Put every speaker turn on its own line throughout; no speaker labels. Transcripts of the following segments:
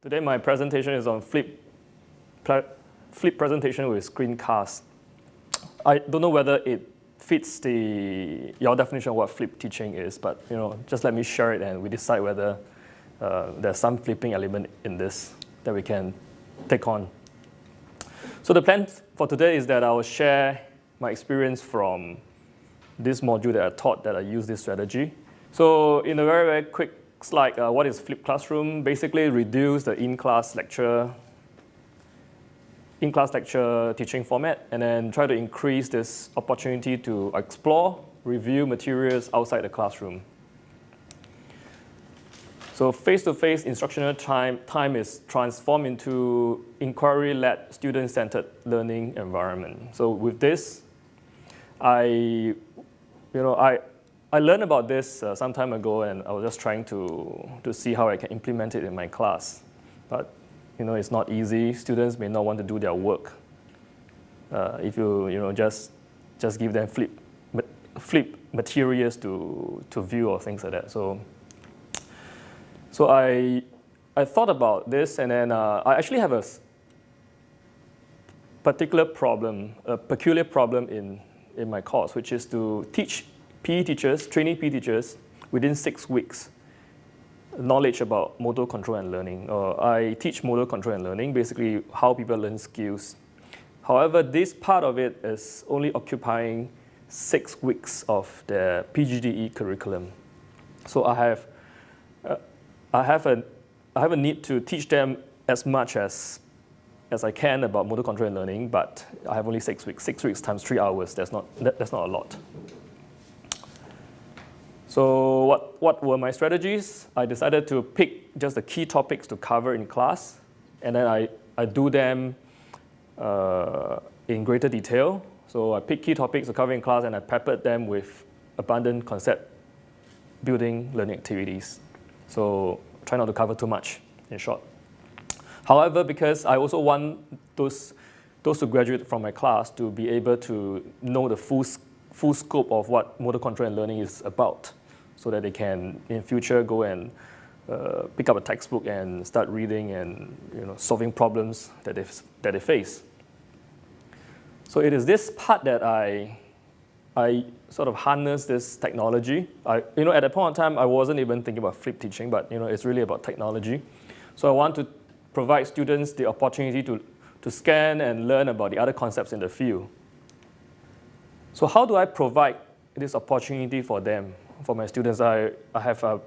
Today my presentation is on flip presentation with Screencast. I don't know whether it fits your definition of what flip teaching is, but just let me share it and we decide whether there's some flipping element in this that we can take on. So the plan for today is that I will share my experience from this module that I taught that I use this strategy. So in a very, very quick slide, what is flipped classroom? Basically reduce the in-class lecture teaching format and then try to increase this opportunity to explore, review materials outside the classroom. So face-to-face instructional time is transformed into inquiry-led, student-centered learning environment. So with this, I learned about this some time ago, and I was just trying to see how I can implement it in my class. But it's not easy. Students may not want to do their work if you just give them flip materials to view or things like that. So I thought about this, and then I actually have a peculiar problem in my course, which is to teach trainee PE teachers within 6 weeks knowledge about motor control and learning. I teach motor control and learning, basically how people learn skills. However, this part of it is only occupying 6 weeks of the PGDE curriculum. So I have a need to teach them as much as I can about motor control and learning, but I have only 6 weeks. 6 weeks times 3 hours, that's not a lot. So what were my strategies? I decided to pick just the key topics to cover in class, and then I do them in greater detail. So I picked key topics to cover in class, and I peppered them with abundant concept building learning activities. So try not to cover too much, in short. However, because I also want those who graduate from my class to be able to know the full scope of what motor control and learning is about, so that they can, in future, go and pick up a textbook and start reading and solving problems that they face. So it is this part that I sort of harness this technology. At that point in time, I wasn't even thinking about flip teaching, but it's really about technology. So I want to provide students the opportunity to scan and learn about the other concepts in the field. So how do I provide this opportunity for them, for my students? I have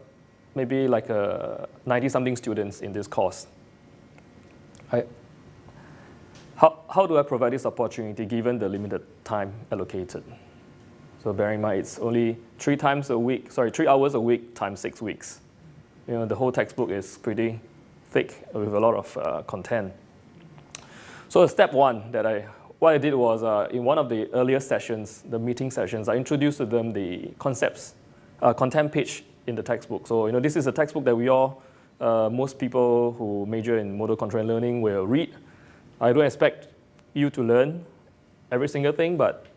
maybe like 90-something students in this course. How do I provide this opportunity given the limited time allocated? So bear in mind, it's only 3 hours a week times 6 weeks. The whole textbook is pretty thick with a lot of content. So step one what I did was in one of the earlier sessions, the meeting sessions, I introduced to them the content page in the textbook. So this is a textbook that we all, most people who major in motor control and learning will read. I don't expect you to learn every single thing, but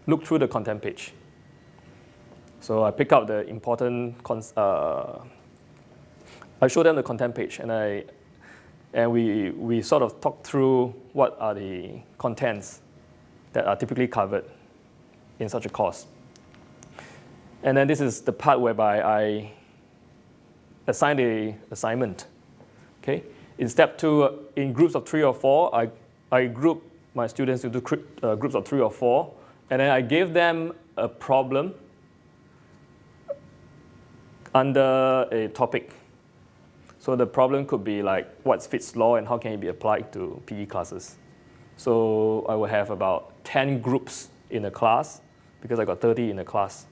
look through the content page. So I pick out the important, I show them the content page, and we sort of talk through what are the contents that are typically covered in such a course. And then this is the part whereby I assign an assignment. Okay? In step 2, in groups of 3 or 4, I group my students into groups of 3 or 4, and then I gave them a problem under a topic. So the problem could be like, what's Fitt's law and how can it be applied to PE classes? So I will have about 10 groups in a class, because I got 30 in a class.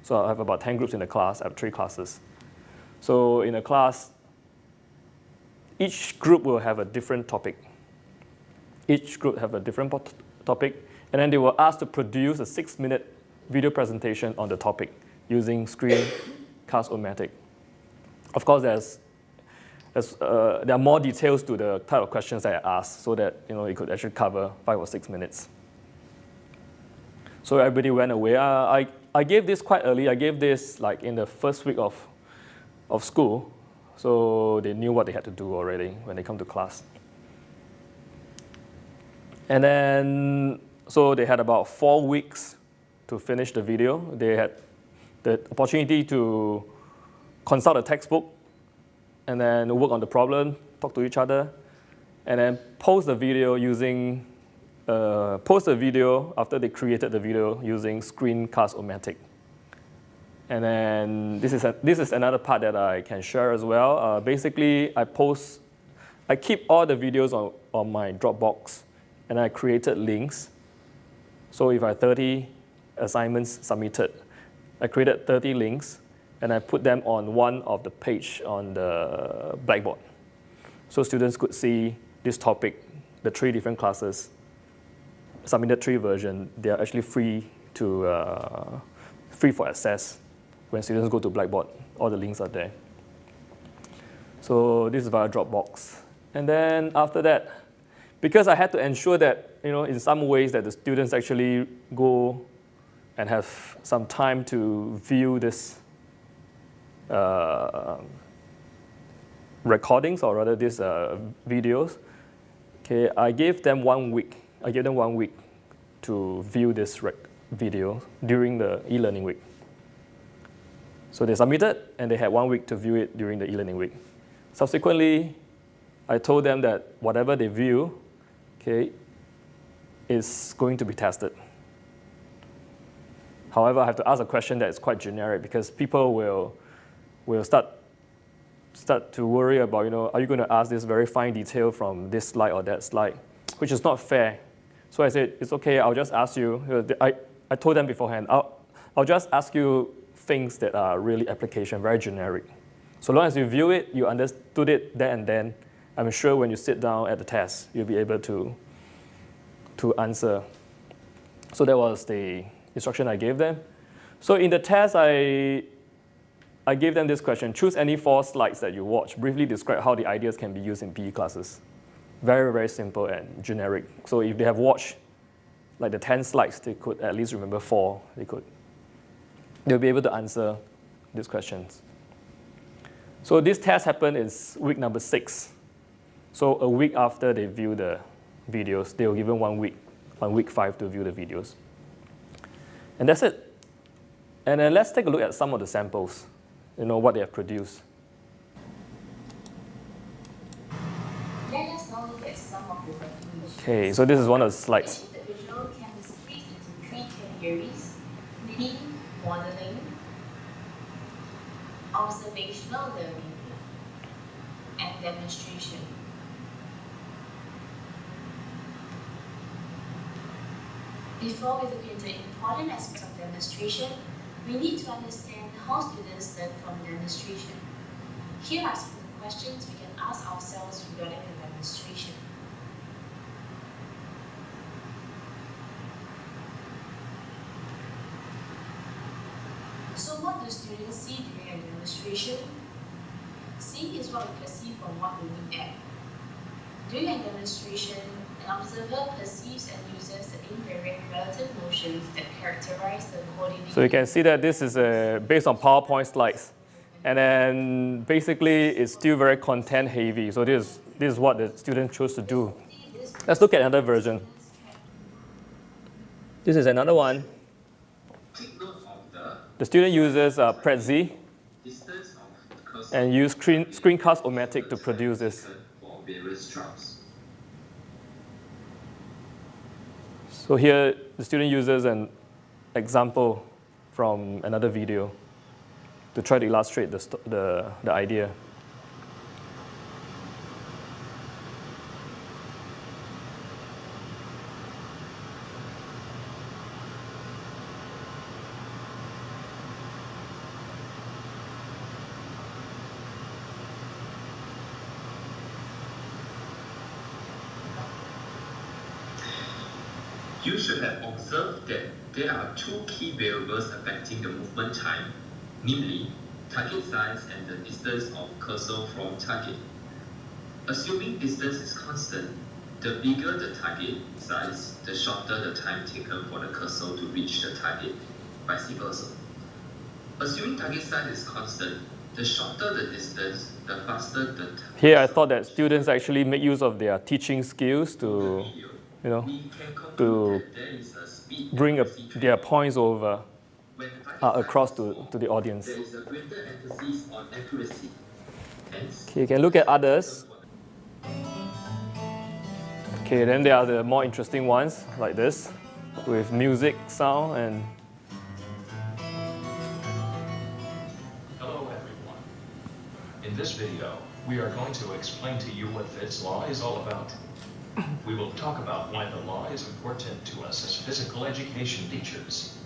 So I have about 10 groups in a class. I have 3 classes. So in a class, each group will have a different topic. Each group have a different topic, and then they were asked to produce a 6-minute video presentation on the topic using Screencast-O-Matic. Of course, there are more details to the type of questions that I asked, so that it could actually cover 5 or 6 minutes. So everybody went away. I gave this quite early. I gave this like in the first week of school. So they knew what they had to do already when they come to class. And then, so they had about 4 weeks to finish the video. They had the opportunity to consult a textbook and then work on the problem, talk to each other, and then post the video using, post the video after they created the video using Screencast-O-Matic. And then this is another part that I can share as well. Basically, I keep all the videos on my Dropbox, and I created links. So if I have 30 assignments submitted, I created 30 links, and I put them on one of the page on the Blackboard. So students could see this topic, the 3 different classes, submitted 3 versions. They are actually free for access. When students go to Blackboard, all the links are there. So this is via Dropbox. And then after that, because I had to ensure that, in some ways that the students actually go and have some time to view this recordings, or rather these videos, okay, I gave them 1 week. I gave them 1 week to view this video during the e-learning week. So they submitted, and they had 1 week to view it during the e-learning week. Subsequently, I told them that whatever they view, okay, is going to be tested. However, I have to ask a question that is quite generic, because people will start to worry about, are you going to ask this very fine detail from this slide or that slide, which is not fair. So I said, it's okay, I'll just ask you. I told them beforehand, I'll just ask you things that are really application, very generic. So long as you view it, you understood it there and then, I'm sure when you sit down at the test, you'll be able to answer. So that was the instruction I gave them. So in the test, I gave them this question: choose any 4 slides that you watch. Briefly describe how the ideas can be used in PE classes. Very, very simple and generic. So if they have watched like the 10 slides, they could at least remember 4. They'll be able to answer these questions. So this test happened in week number 6. So a week after they view the videos, they were given 1 week, on week 5 to view the videos. And that's it. And then let's take a look at some of the samples, what they have produced.
Let us now look at some of the recommendations.
Okay, so this is one of the slides.
The visual can be split into 3 categories, meaning modeling, observational learning, and demonstration. Before we look into important aspects of demonstration, we need to understand how students learn from demonstration. Here are some of the questions we can ask ourselves regarding the demonstration. So what do students see during a demonstration? Seeing is what we perceive from what we look at. During a demonstration, an observer perceives and uses the invariant relative motions that characterize the coordinate.
So you can see that this is based on PowerPoint slides. And then basically it's still very content heavy. So this is what the student chose to do. Let's look at another version. This is another one. The student uses PESS and use Screencast-O-Matic to produce this. So here, the student uses an example from another video to try to illustrate the idea.
You should have observed that there are 2 key variables affecting the movement time, namely target size and the distance of cursor from target. Assuming distance is constant, the bigger the target size, the shorter the time taken for the cursor to reach the target, vice versa. Assuming target size is constant, The shorter the distance, the faster the
Here I thought that students actually make use of their teaching skills to, you know,
we can conclude
to
that there is a speed
bring
accuracy
their
trade-off.
points over
When the target size
across
is
to
small,
the audience.
there is a greater emphasis on accuracy. Hence,
Okay, you can look at others. Okay, then there are the more interesting ones like this with music, sound, and
Hello everyone. In this video, we are going to explain to you what Fitts law is all about. We will talk about why the law is important to us as physical education teachers,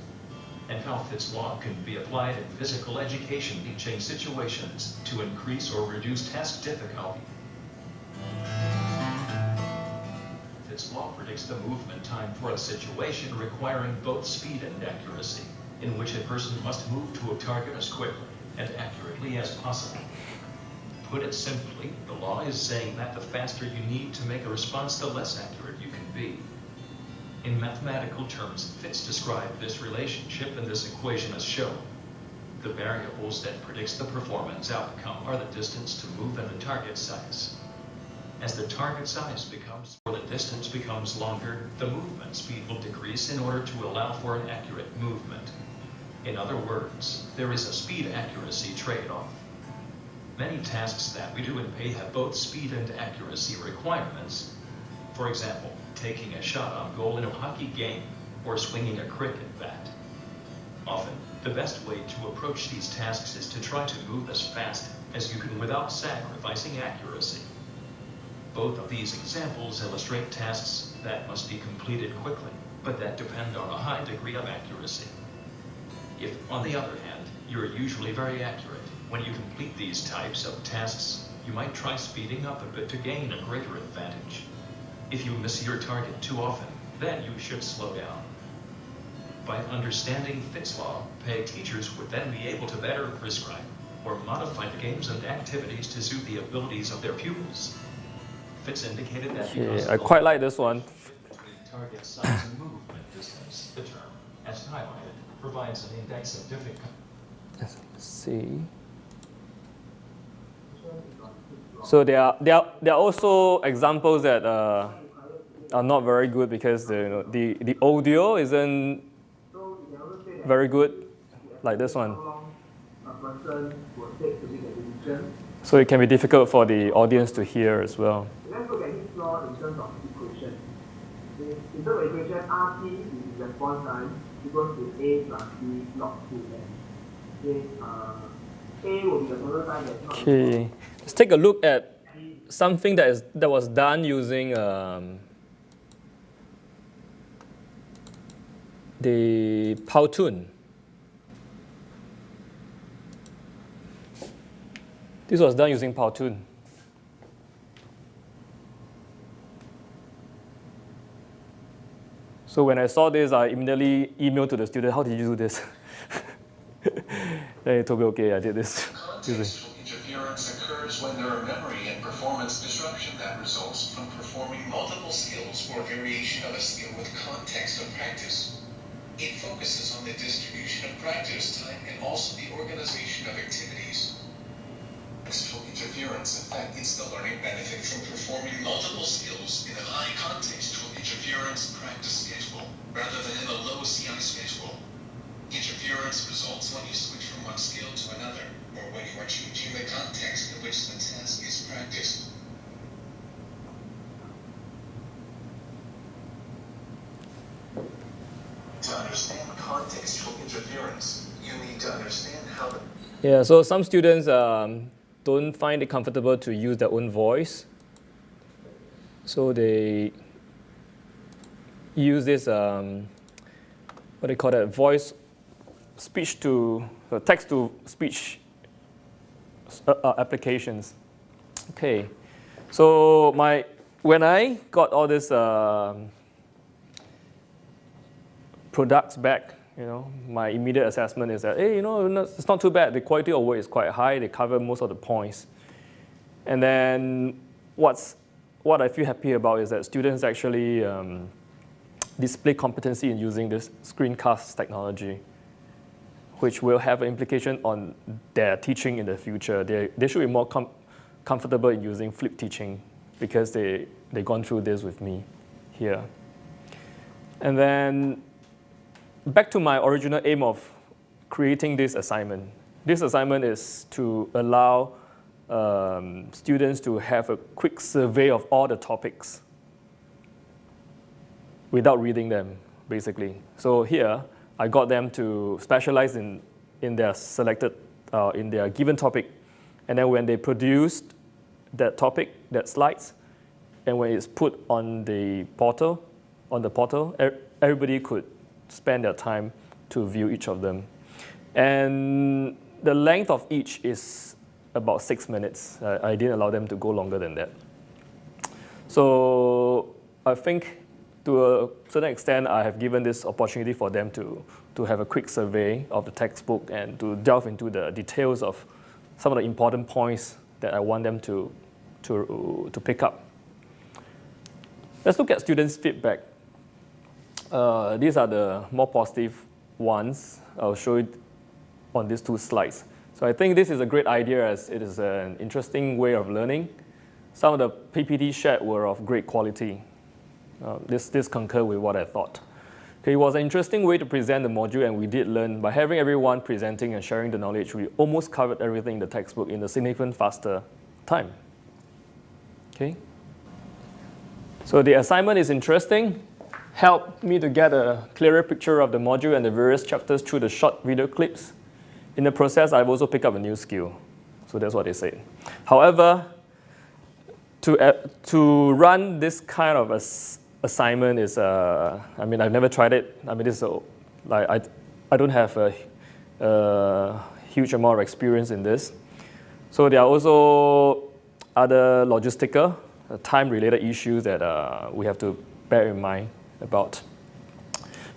and how Fitts law can be applied in physical education teaching situations to increase or reduce task difficulty. Fitts law predicts the movement time for a situation requiring both speed and accuracy, in which a person must move to a target as quickly and accurately as possible. Put it simply, the law is saying that the faster you need to make a response, the less accurate you can be. In mathematical terms, Fitts described this relationship in this equation as shown. The variables that predicts the performance outcome are the distance to move and the target size. As the target size becomes or the distance becomes longer, the movement speed will decrease in order to allow for an accurate movement. In other words, there is a speed accuracy trade-off. Many tasks that we do in PE have both speed and accuracy requirements. For example, taking a shot on goal in a hockey game, or swinging a cricket bat. Often, the best way to approach these tasks is to try to move as fast as you can without sacrificing accuracy. Both of these examples illustrate tasks that must be completed quickly, but that depend on a high degree of accuracy. If, on the other hand, you're usually very accurate, when you complete these types of tasks, you might try speeding up a bit to gain a greater advantage. If you miss your target too often, then you should slow down. By understanding Fitts law, PE teachers would then be able to better prescribe or modify the games and activities to suit the abilities of their pupils. Fitts indicated that because
I quite like this one.
between target size and movement distance, the term, as highlighted, provides an index of difficulty.
Let's see. So there are also examples that are not very good because the audio isn't very good, like this one. So it can be difficult for the audience to hear as well.
Let's look at this law in terms of equation. In terms of equation, RT is response time equals to A plus B log 2n. A will be the total time that's not
Okay, let's take a look at something that was done using the Powtoon. This was done using Powtoon. So when I saw this, I immediately emailed to the student, how did you do this? Then he told me, okay, I did this.
Contextual interference occurs when there are memory and performance disruption that results from performing multiple skills or variation of a skill with context of practice. It focuses on the distribution of practice time and also the organization of activities. Contextual interference, in fact, it's the learning benefit from performing multiple skills in a high contextual interference practice schedule, rather than in a low CI schedule. Interference results when you switch from one skill to another, or when you are changing the context in which the task is practiced. To understand contextual interference, you need to understand how the
Yeah, so some students don't find it comfortable to use their own voice. So they use this, what do you call that, voice, speech to, text to speech applications. Okay, so when I got all these products back, my immediate assessment is that, hey, it's not too bad. The quality of work is quite high. They cover most of the points. And then what I feel happy about is that students actually display competency in using this Screencast technology, which will have an implication on their teaching in the future. They should be more comfortable in using flipped teaching because they've gone through this with me here. And then back to my original aim of creating this assignment. This assignment is to allow students to have a quick survey of all the topics without reading them, basically. So here, I got them to specialize in their selected, in their given topic. And then when they produced that topic, that slides, and when it's put on the portal, everybody could spend their time to view each of them. And the length of each is about 6 minutes. I didn't allow them to go longer than that. So I think to a certain extent, I have given this opportunity for them to have a quick survey of the textbook and to delve into the details of some of the important points that I want them to pick up. Let's look at students' feedback. These are the more positive ones. I'll show it on these 2 slides. So I think this is a great idea as it is an interesting way of learning. Some of the PPT shared were of great quality. This concurs with what I thought. Okay, it was an interesting way to present the module, and we did learn by having everyone presenting and sharing the knowledge, we almost covered everything in the textbook in a significantly faster time. Okay. So the assignment is interesting. Helped me to get a clearer picture of the module and the various chapters through the short video clips. In the process, I've also picked up a new skill. So that's what they say. However, to run this kind of assignment is, I mean, I've never tried it. I mean, this is like I don't have a huge amount of experience in this. So there are also other logistical, time-related issues that we have to bear in mind about.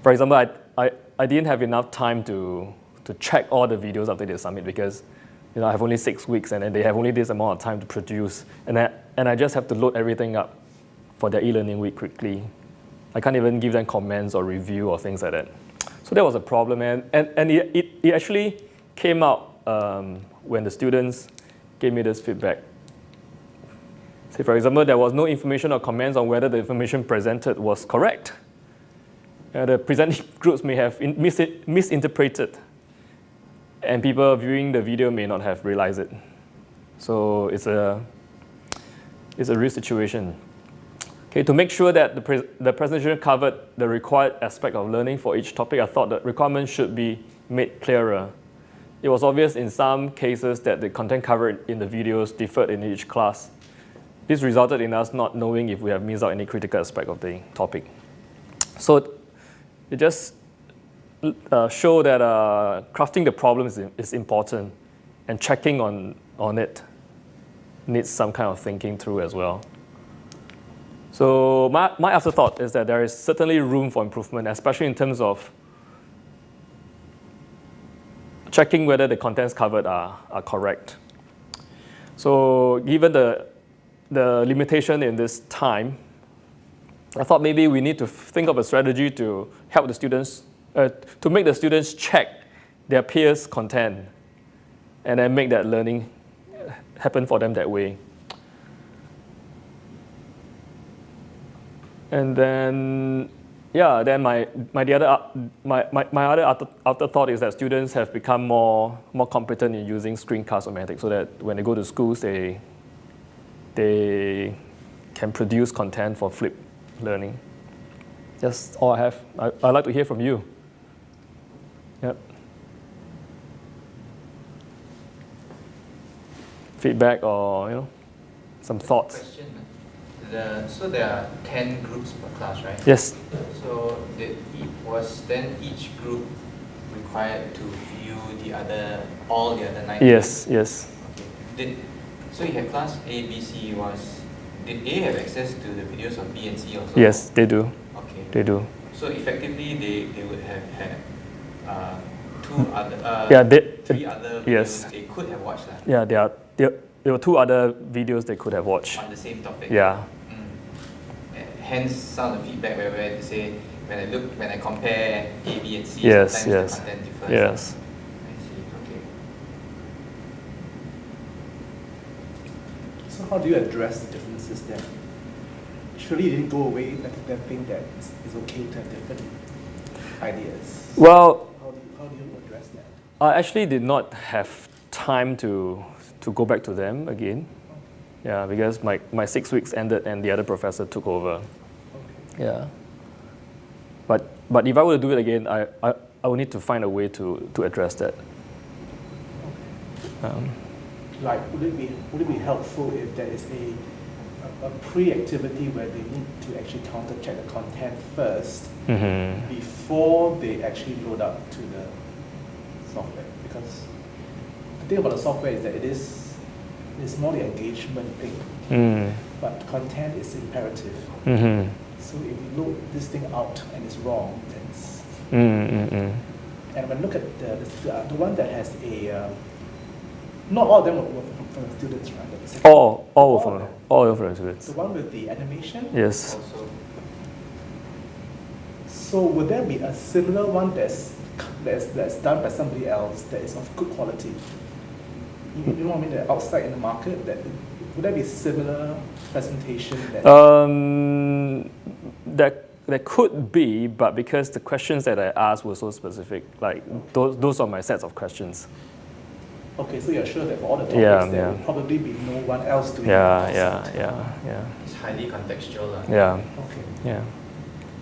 For example, I didn't have enough time to check all the videos after they submit because I have only 6 weeks and then they have only this amount of time to produce. And I just have to load everything up for their e-learning week quickly. I can't even give them comments or review or things like that. So that was a problem. And it actually came out when the students gave me this feedback. Say, for example, there was no information or comments on whether the information presented was correct. The presenting groups may have misinterpreted, and people viewing the video may not have realized it. So it's a real situation. Okay, to make sure that the presentation covered the required aspect of learning for each topic, I thought that requirements should be made clearer. It was obvious in some cases that the content covered in the videos differed in each class. This resulted in us not knowing if we have missed out any critical aspect of the topic. So it just show that crafting the problem is important, and checking on it needs some kind of thinking through as well. So my afterthought is that there is certainly room for improvement, especially in terms of checking whether the contents covered are correct. So given the limitation in this time, I thought maybe we need to think of a strategy to help the students, to make the students check their peers' content and then make that learning happen for them that way. And then, yeah, then my other afterthought is that students have become more competent in using screencast automatic, so that when they go to schools, they can produce content for flipped learning. That's all I have. I'd like to hear from you. Yep. Feedback or some thoughts.
Question. So there are 10 groups per class, right?
Yes.
So was then each group required to view all the other 9?
Yes. Yes.
Okay. So you had class A, B, C. Did A have access to the videos of B and C also?
Yes, they do.
Okay.
They do.
So effectively, they would have had three other videos
yes.
they could have watched that.
Yeah, there were 2 other videos they could have watched.
On the same topic.
Yeah.
Hence, some of the feedback where they say when I compare A, B, and C,
Yes,
sometimes
yes.
the content differs.
Yes.
So how do you address the differences then? Surely you didn't go away letting them think that it's okay to have different ideas.
Well,
How do you address that?
I actually did not have time to go back to them again. Yeah, because my 6 weeks ended and the other professor took over.
Okay.
Yeah. But if I were to do it again, I would need to find a way to address that.
Okay. Like, would it be helpful if there is a pre-activity where they need to actually counter-check the content first before they actually load up to the software? Because the thing about the software is that it's more the engagement thing, but content is imperative. So if you load this thing out and it's wrong, then it's... And when you look at the one that has a... not all of them were from the students, right?
All of them students.
The one with the animation?
Yes.
Also,
So would there be a similar one that's done by somebody else that is of good quality? You know what I mean? That outside in the market, would there be similar presentation?
That could be, but because the questions that I asked were so specific, like those are my sets of questions.
Okay, so you're sure that for all the topics there will probably be no one else doing it outside.
Yeah.
it's highly contextual.
Yeah.
Okay.
Yeah.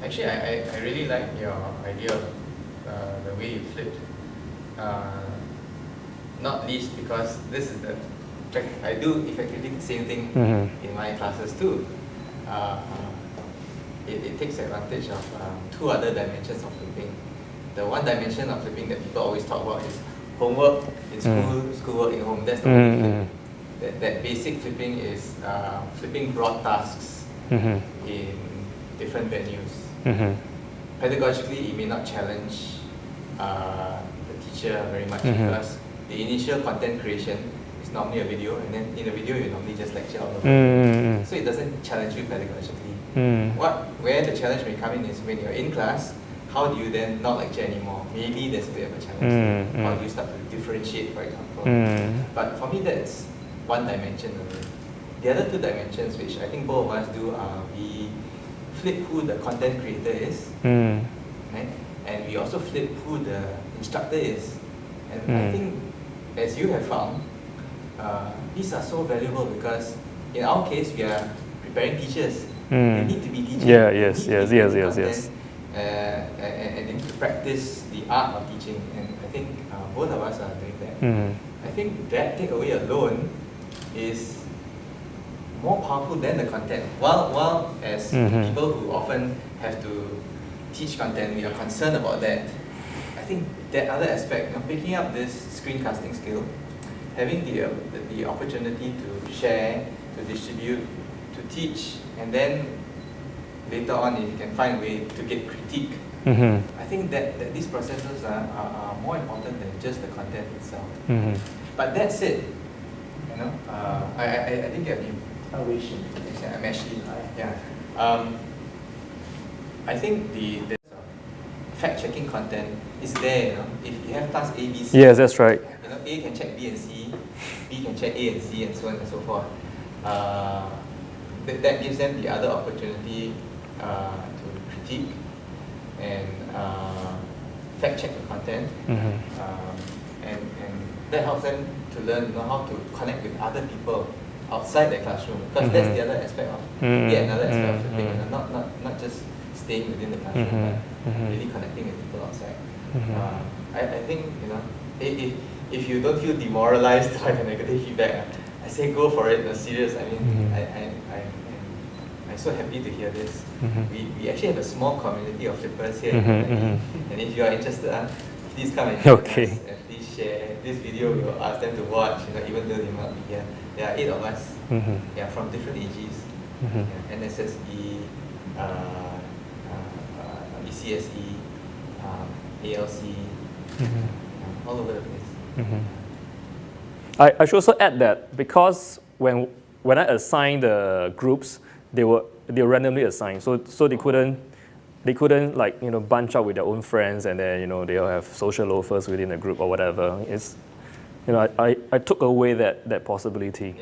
Actually, I really like your idea of the way you flipped. Not least because this is I do effectively the same thing in my classes too. It takes advantage of two other dimensions of flipping. The one dimension of flipping that people always talk about is homework in school, schoolwork in home. That's the only flip. That basic flipping is flipping broad tasks in different venues. Pedagogically, it may not challenge the teacher very much because the initial content creation is normally a video, and then in a video you normally just lecture all over. So it doesn't challenge you pedagogically. Where the challenge may come in is when you're in class, how do you then not lecture anymore? Maybe there's a bit of a challenge. How do you start to differentiate, for example? But for me, that's one dimension only. The other two dimensions, which I think both of us do, are we flip who the content creator is, right? And we also flip who the instructor is. And I think, as you have found, these are so valuable because in our case, we are preparing teachers. They need to be teaching.
Yes.
And they need to practice the art of teaching. And I think both of us are doing that. I think that takeaway alone is more powerful than the content. While as people who often have to teach content, we are concerned about that. I think that other aspect, picking up this screencasting skill, having the opportunity to share, to distribute, to teach, and then later on, if you can find a way to get critique, I think that these processes are more important than just the content itself. But that said, I think I'm actually, I think the fact-checking content is there. If you have class A, B, C,
yes, that's right.
A can check B and C, B can check A and C, and so on and so forth. That gives them the other opportunity to critique and fact-check the content, and that helps them to learn how to connect with other people outside the classroom, because that's the other aspect of another aspect of flipping, not just staying within the classroom, but really connecting with people outside. I think if you don't feel demoralized by the negative feedback, I say go for it. Serious. I mean, I'm so happy to hear this. We actually have a small community of flippers here, and if you are interested, please come and join us, and please share this video. We will ask them to watch, even though they might not be here. There are 8 of us, from different ages, NSSE, ECSE, ALC, all over the place.
I should also add that because when I assigned the groups, they were randomly assigned, so they couldn't bunch up with their own friends and then they'll have social loafers within the group or whatever. It's I took away that possibility.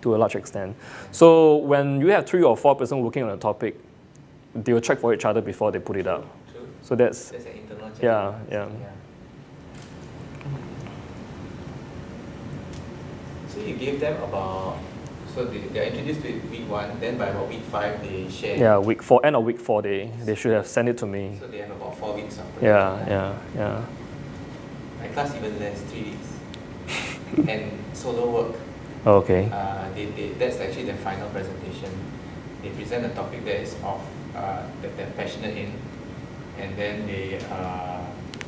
to a large extent. So when you have 3 or 4 person working on a topic, they will check for each other before they put it out.
True.
So that's
an internal check.
yeah.
So you gave them about, so they are introduced to it week 1, then by about week 5 they share.
Yeah, end of week 4 they should have sent it to me.
So they have about 4 weeks of
Yeah.
My class even less, 3 weeks. And solo work.
Okay.
That's actually their final presentation. They present a topic that is of that they're passionate in, and then they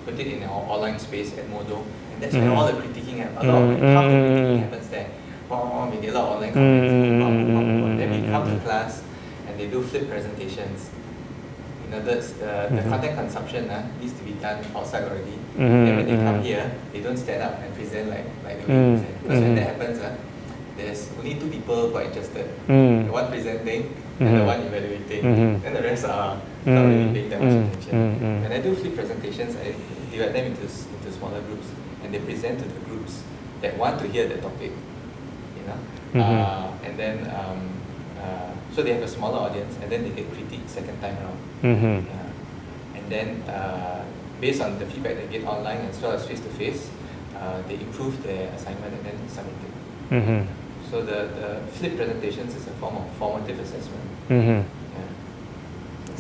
put it in our online space at Modo, and that's where all the critiquing happens. A lot of half the critiquing happens there. We get a lot of online comments. Then we come to class, and they do flip presentations. In other words, the content consumption needs to be done outside already. Then when they come here, they don't stand up and present like the way they present. Because when that happens, there's only 2 people who are interested. The one presenting and the one evaluating. Then the rest are not really paying that much attention. When I do flip presentations, I divide them into smaller groups, and they present to the groups that want to hear the topic. And then so they have a smaller audience, and then they get critiqued second time around. And then based on the feedback they get online as well as face-to-face, they improve their assignment and then submit it. So the flip presentations is a form of formative assessment.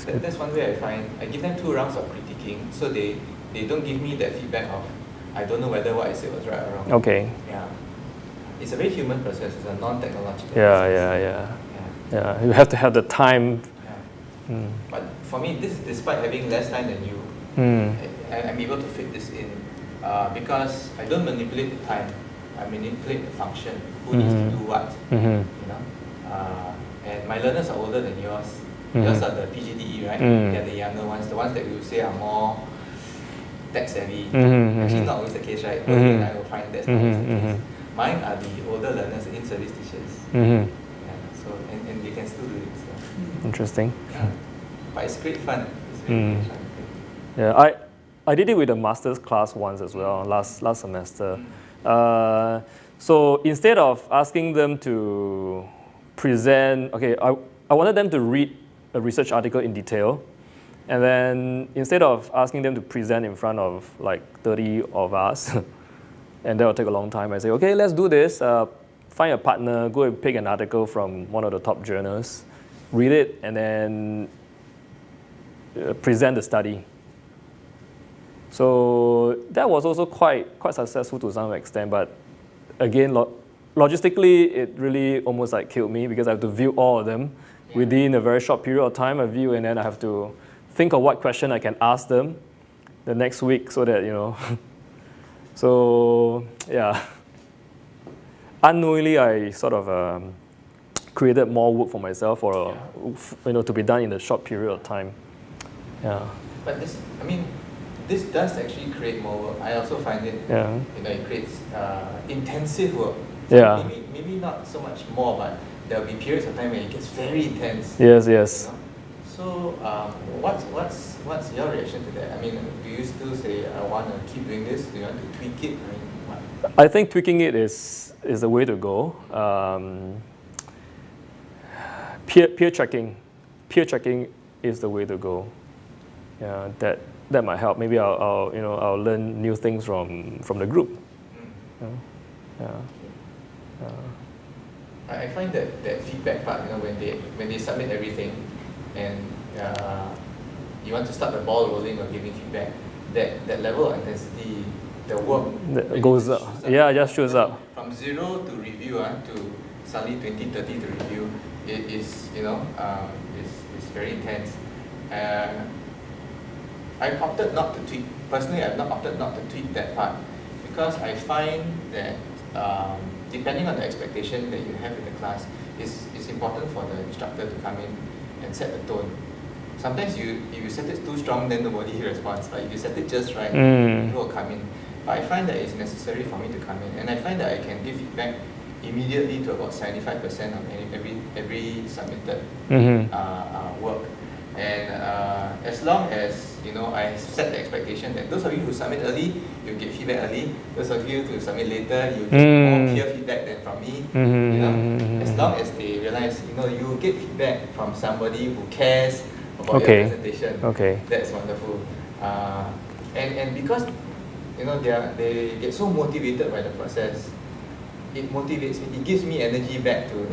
That's one way I find. I give them 2 rounds of critiquing, so they don't give me that feedback of, I don't know whether what I said was right or wrong.
Okay.
It's a very human process. It's a non-technological process.
Yeah. You have to have the time.
But for me, this is despite having less time than you. I'm able to fit this in because I don't manipulate the time. I manipulate the function. Who needs to do what? And my learners are older than yours. Yours are the PGDE, right? They're the younger ones. The ones that we would say are more tech savvy. Actually, not always the case, right? And I will find that's not always the case. Mine are the older learners, the in-service teachers. So and they can still do it. So.
Interesting.
But it's great fun. It's really great fun.
Yeah, I did it with a master's class once as well, last semester. So instead of asking them to present, I wanted them to read a research article in detail, and then instead of asking them to present in front of like 30 of us, and that will take a long time, I say, okay, let's do this. Find a partner, go and pick an article from one of the top journals, read it, and then present the study. So that was also quite successful to some extent, but again, logistically, it really almost like killed me because I have to view all of them within a very short period of time. I view, and then I have to think of what question I can ask them the next week so that, So yeah, unknowingly I sort of created more work for myself, to be done in a short period of time. Yeah.
But this does actually create more work. I also find it. It creates intensive work. So maybe not so much more, but there will be periods of time when it gets very intense.
Yes.
So what's your reaction to that? Do you still say I want to keep doing this? Do you want to tweak it? What?
I think tweaking it is the way to go. Peer checking is the way to go. Yeah, that might help. Maybe I'll learn new things from the group.
I find that feedback part, when they submit everything, and you want to start the ball rolling or giving feedback, that level of intensity, the work
that goes up. Yeah, just shows up.
From 0 to review to suddenly 20, 30 to review, it is is very intense. I've opted not to tweak. Personally, I've not opted not to tweak that part because I find that depending on the expectation that you have in the class, it's important for the instructor to come in and set the tone. Sometimes if you set it too strong, then nobody responds. But if you set it just right, people will come in. But I find that it's necessary for me to come in, and I find that I can give feedback immediately to about 75% of every submitted work. And as long as I set the expectation that those of you who submit early, you get feedback early. Those of you who submit later, you get more peer feedback than from me. As long as they realize, you get feedback from somebody who cares about your presentation. That's wonderful. And because they get so motivated by the process, it motivates me. It gives me energy back to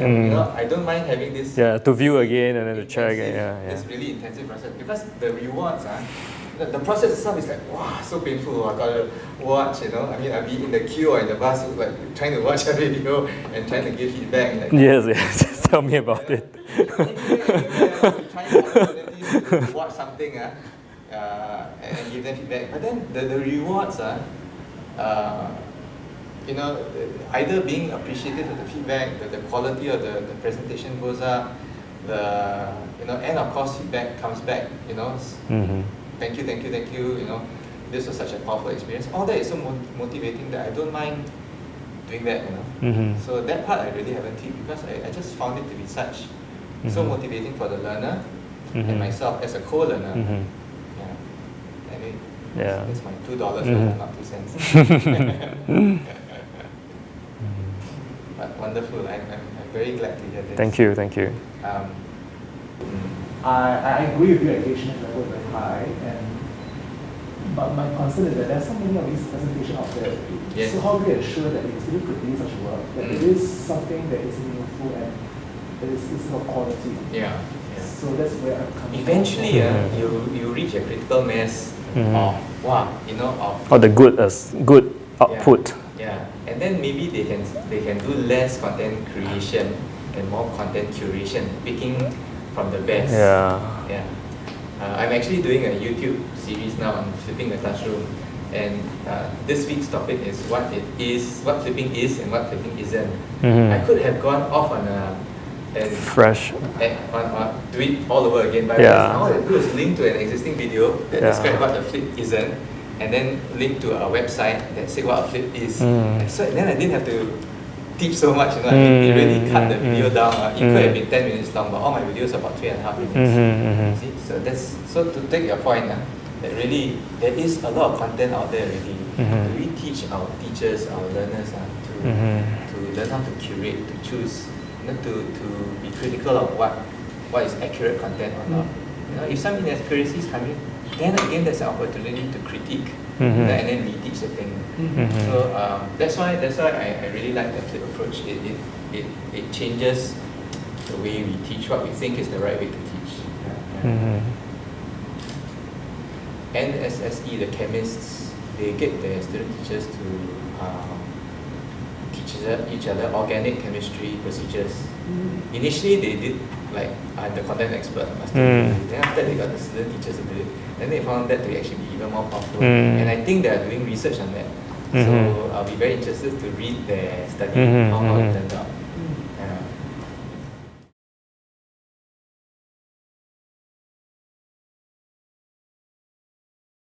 I don't mind having this.
Yeah, to view again and then to check again.
It's really intensive process because the rewards the process itself is like wow, so painful. I gotta watch. I mean, I'll be in the queue or in the bus, like trying to watch a video and trying to give feedback. Like,
yes. Tell me about it.
Trying to watch something and give them feedback. But then the rewards either being appreciative of the feedback, the quality of the presentation goes up, and of course feedback comes back, thank you, this was such a powerful experience. All that is so motivating that I don't mind doing that, So that part I really haven't tweaked because I just found it to be so motivating for the learner and myself as a co-learner. Anyway, that's my $2, not 2 cents. But wonderful. I'm very glad to hear this.
Thank you.
I agree with you, engagement level is very high, but my concern is that there are so many of these presentations out there.
Yes.
So how do we ensure that we still produce such work, that it is something that is meaningful and that is of quality?
Yeah.
So that's where I'm coming
Eventually,
from.
you reach a critical mass
Or the good output.
Yeah, and then maybe they can do less content creation and more content curation, picking from the best. Yeah. I'm actually doing a YouTube series now on flipping the classroom, and this week's topic is what flipping is and what flipping isn't. I could have gone off on
fresh.
Do it all over again, but all I do is link to an existing video that describes what a flip isn't, and then link to a website that says what a flip is. And so then I didn't have to teach so much, I mean, it really cut the video down. It could have been 10 minutes long, but all my videos are about 3.5 minutes. See? So to take your point, that really there is a lot of content out there already. We teach our teachers, our learners to learn how to curate, to choose, to be critical of what is accurate content or not. If some inaccuracies come in, then again there's an opportunity to critique and then reteach the thing. So that's why I really like the flip approach. It changes the way we teach, what we think is the right way to teach. NSSE, the chemists, they get their student teachers to teach each other organic chemistry procedures. Initially they did like, I'm the content expert, I must do it. Then after they got the student teachers to do it, then they found that to actually be even more powerful. And I think they are doing research on that. So I'll be very interested to read their study, how it turned out.